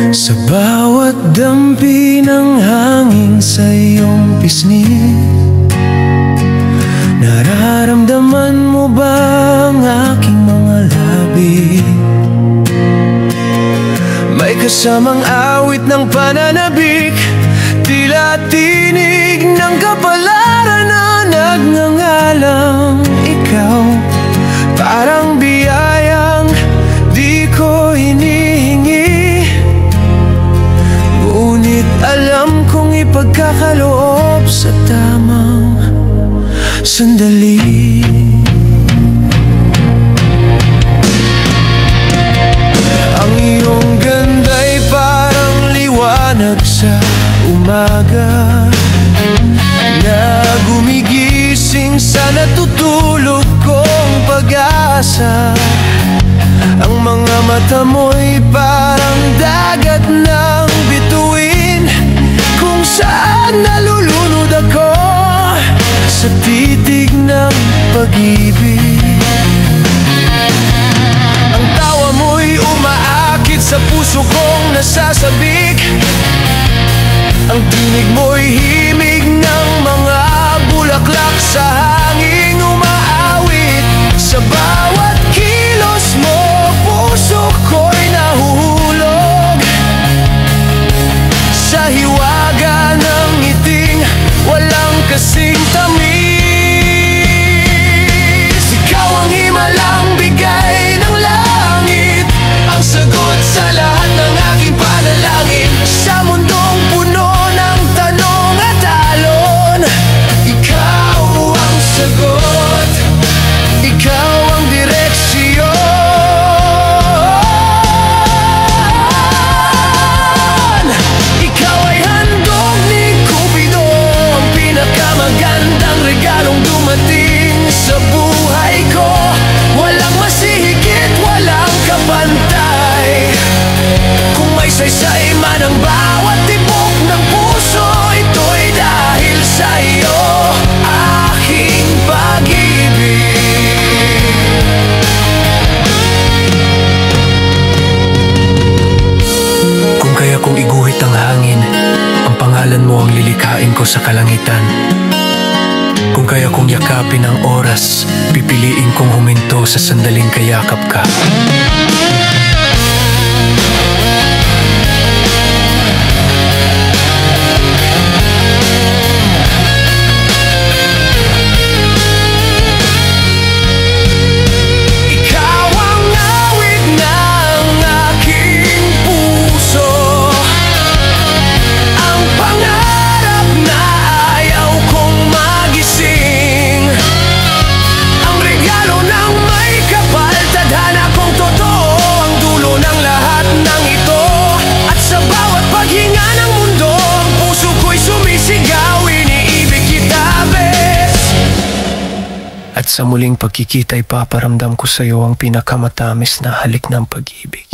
Sa bawat dampi ng hangin sa iyong pisngi, nararamdaman mo ba ang aking mga labi? May kasamang awit ng pananabik, tila tinig ng kapalaran na nagngangalang ikaw. Parang biyayang di ko hinihingi, ngunit alam kong ipagkakaloob sa tamang sandali. Ang iyong ganda'y parang liwanag sa umaga, na gumigising sa natutulog kong pag-asa. Ang mga mata mo'y parang dagat ng bituin, kung saan nalulunod ako sa titig ng pag-ibig. Ang tawa mo'y umaakit sa puso kong nasasabik, ang tinig mo'y himig ng mga bulaklak sa hanging umaawit. Sa bawat kilos mo, puso ko'y nahuhulog sa hiwaga ng ngiting walang kasing tamis. Ikaw ang himalang bigay ng langit, ang sagot sa lahat ng aking panalangin. Sa mundong puno ng tanong at alon, ikaw ang sagot, ikaw ang direksyon. Ikaw ay handog ni Cupido, ang pinakamagandang regalong dumating sa buhay ko. Walang masihigit, walang kapantay. Kung may saysay man ang bawat tibok ng puso, ito'y dahil sa iyo, aking pag-ibig. Kung kaya kong iguhit ang hangin, ang pangalan mo ang lilikhain ko sa kalangitan. Kung kaya kong yakapin ang oras, pipiliin kong huminto sa sandaling kayakap ka. At sa muling pagkikita, ipaparamdam ko sa iyo ang pinakamatamis na halik ng pag-ibig.